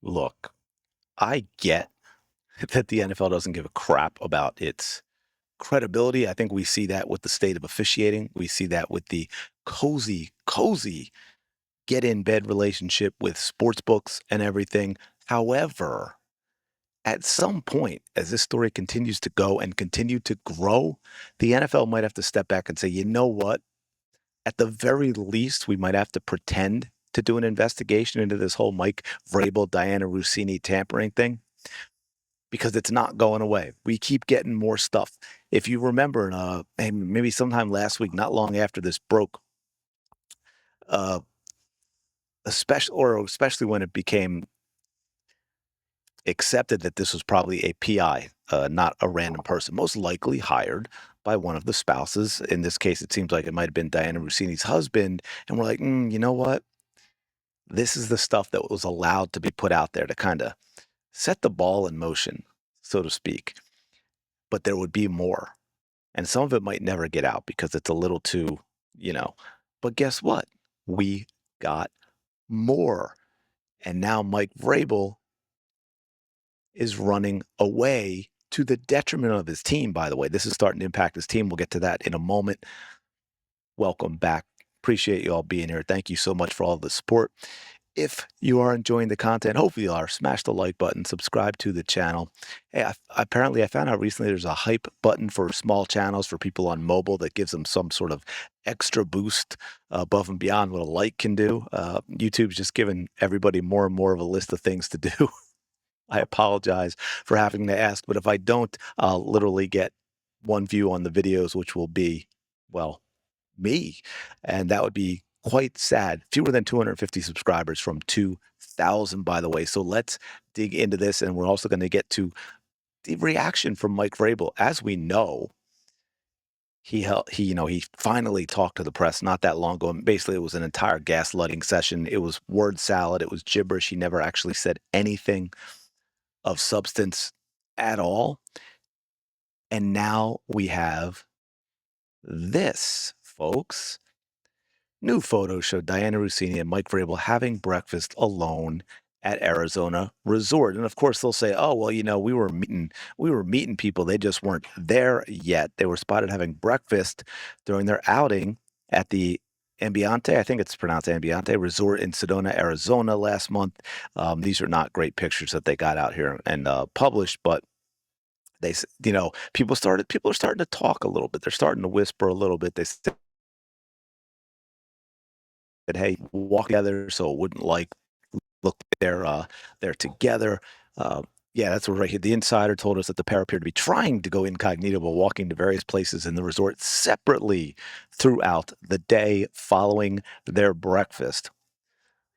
Look, I get that the NFL doesn't give a crap about its credibility. I think we see that with the state of officiating. We see that with the cozy get in bed relationship with sports books and everything. However, at some point, as this story continues to go and continue to grow, the NFL might have to step back and say, you know what? At the very least, we might have to pretend to do an investigation into this whole Mike Vrabel, Dianna Russini tampering thing because it's not going away. We keep getting more stuff. If you remember, maybe sometime last week, not long after this broke, uh, especially when it became accepted that this was probably a PI, not a random person, most likely hired by one of the spouses. In this case, it seems like it might have been Dianna Russini's husband. And we're like, you know what? This is the stuff that was allowed to be put out there to kind of set the ball in motion, so to speak. But there would be more. And some of it might never get out because it's a little too, you know. But guess what? We got more. And now Mike Vrabel is running away to the detriment of his team, by the way. This is starting to impact his team. We'll get to that in a moment. Welcome back. Appreciate you all being here. Thank you so much for all the support. If you are enjoying the content, hopefully you are, smash the like button, subscribe to the channel. Hey, apparently I found out recently there's a hype button for small channels for people on mobile that gives them some sort of extra boost above and beyond what a like can do. YouTube's just giving everybody more and more of a list of things to do. I apologize for having to ask, but if I don't, I'll literally get one view on the videos, which will be, well, me. And that would be quite sad. Fewer than 250 subscribers from 2,000, by the way. So let's dig into this. And we're also going to get to the reaction from Mike Vrabel. As we know, he finally talked to the press not that long ago. And basically, it was an entire gaslighting session. It was word salad. It was gibberish. He never actually said anything of substance at all. And now we have this, folks. New photos show Dianna Russini and Mike Vrabel having breakfast alone at Arizona Resort. And of course, they'll say, "Oh, well, we were meeting people. They just weren't there yet. They were spotted having breakfast during their outing at the Ambiente, I think it's pronounced Ambiente Resort in Sedona, Arizona last month." These are not great pictures that they got out here and published, but people are starting to talk a little bit. They're starting to whisper a little bit. They said, "Hey, walk together," so it wouldn't look like they're together. Yeah, that's what right here. The insider told us that the pair appeared to be trying to go incognito while walking to various places in the resort separately throughout the day following their breakfast.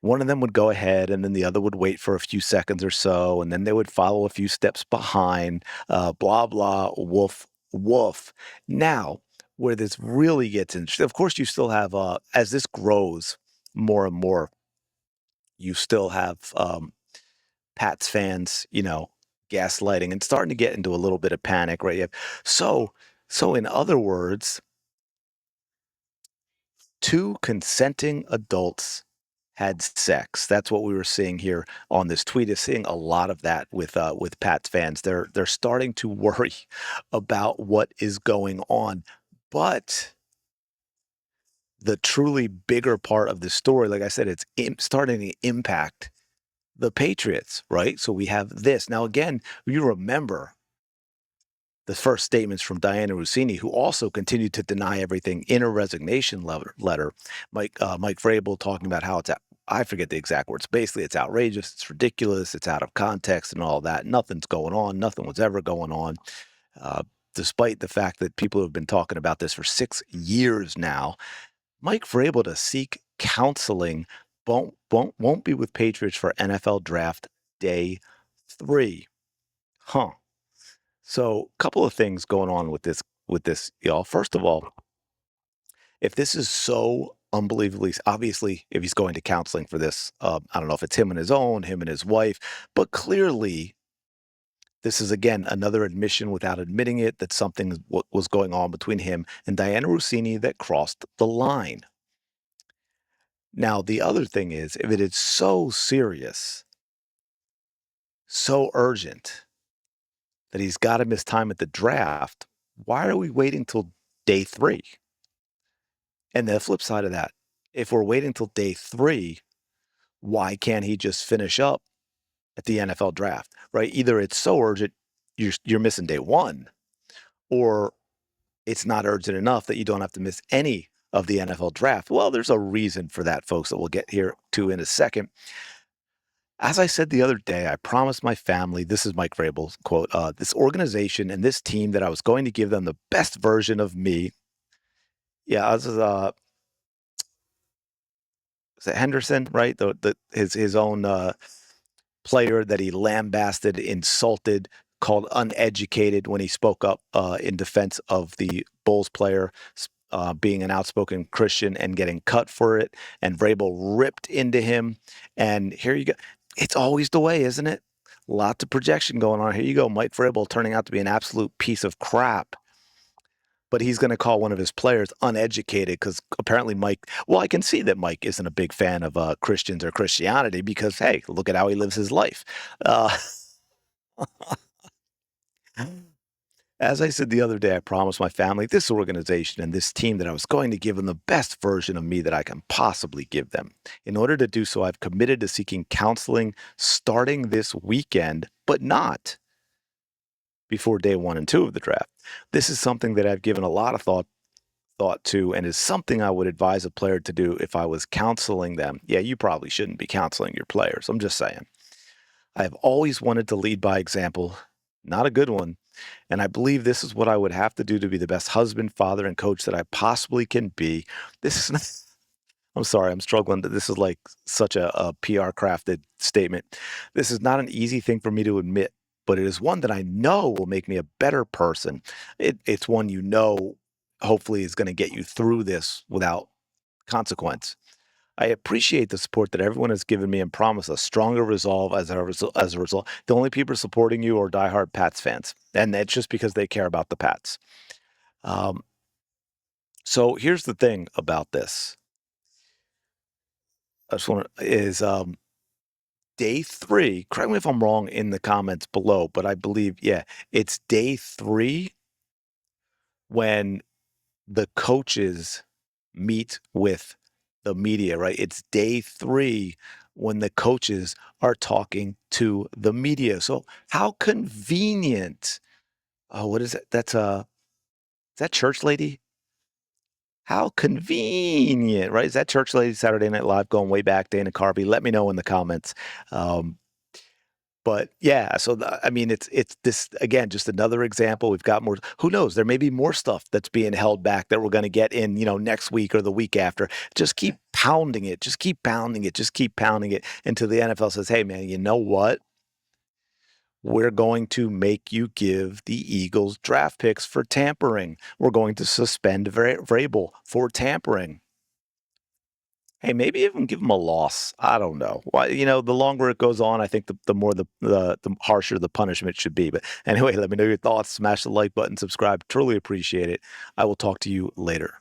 One of them would go ahead, and then the other would wait for a few seconds or so, and then they would follow a few steps behind. Blah blah, woof woof. Now, where this really gets interesting, of course, you still have as this grows more and more, you still have Pats fans, gaslighting and starting to get into a little bit of panic, right? So, so in other words, two consenting adults had sex. That's what we were seeing here on this tweet. Is seeing a lot of that with Pats fans. They're starting to worry about what is going on, but the truly bigger part of the story, like I said, it's starting to impact the Patriots, right? So we have this. Now, again, you remember the first statements from Dianna Russini, who also continued to deny everything in her resignation letter. Mike Vrabel talking about how I forget the exact words. Basically, it's outrageous, it's ridiculous, it's out of context and all that. Nothing's going on. Nothing was ever going on. Uh, Despite the fact that people have been talking about this for 6 years now, Mike Vrabel to seek counseling won't be with Patriots for NFL Draft Day 3. Huh. So, a couple of things going on with this, y'all. First of all, if this is so unbelievably obviously, if he's going to counseling for this, I don't know if it's him and his wife, but clearly this is again another admission without admitting it that something was going on between him and Dianna Russini that crossed the line. Now, the other thing is, if it is so serious, so urgent that he's got to miss time at the draft, why are we waiting till day 3? And the flip side of that, if we're waiting till day 3, why can't he just finish up at the NFL draft, right? Either it's so urgent you're missing day 1, or it's not urgent enough that you don't have to miss any of the NFL draft. Well, there's a reason for that, folks, that we'll get here to in a second. As I said the other day, I promised my family, this is Mike Vrabel's quote, this organization and this team that I was going to give them the best version of me. Yeah, this is it Henderson, right? His own player that he lambasted, insulted, called uneducated when he spoke up in defense of the Bulls player being an outspoken Christian and getting cut for it. And Vrabel ripped into him. And here you go. It's always the way, isn't it? Lots of projection going on. Here you go. Mike Vrabel turning out to be an absolute piece of crap. But he's going to call one of his players uneducated because apparently Mike, well, I can see that Mike isn't a big fan of Christians or Christianity because, hey, look at how he lives his life. Uh, As I said the other day, I promised my family, this organization, and this team that I was going to give them the best version of me that I can possibly give them. In order to do so, I've committed to seeking counseling starting this weekend, but not before day 1 and 2 of the draft. This is something that I've given a lot of thought to, and is something I would advise a player to do if I was counseling them. Yeah, you probably shouldn't be counseling your players. I'm just saying. I have always wanted to lead by example, not a good one. And I believe this is what I would have to do to be the best husband, father, and coach that I possibly can be. This is, I'm sorry, I'm struggling. This is like such a PR crafted statement. This is not an easy thing for me to admit, but it is one that I know will make me a better person. It's one hopefully is going to get you through this without consequence. I appreciate the support that everyone has given me and promise a stronger resolve as a result. The only people supporting you are diehard Pats fans, and that's just because they care about the Pats. Um, so here's the thing about this. I just want to is day 3. Correct me if I'm wrong in the comments below, but I believe it's day 3 when the coaches meet with the media, right? It's day 3 when the coaches are talking to the media. So how convenient. Oh, what is it? Is that church lady? How convenient, right? Is that church lady Saturday Night Live going way back, Dana Carvey? Let me know in the comments. Um, But yeah, so I mean, it's this again, just another example. We've got more. Who knows? There may be more stuff that's being held back that we're going to get in, next week or the week after. Just keep pounding it. Just keep pounding it. Just keep pounding it until the NFL says, "Hey, man, you know what? We're going to make you give the Eagles draft picks for tampering. We're going to suspend Vrabel for tampering." Hey, maybe even give them a loss. I don't know. Why, the longer it goes on, I think the more the harsher the punishment should be. But anyway, let me know your thoughts. Smash the like button, subscribe. Truly appreciate it. I will talk to you later.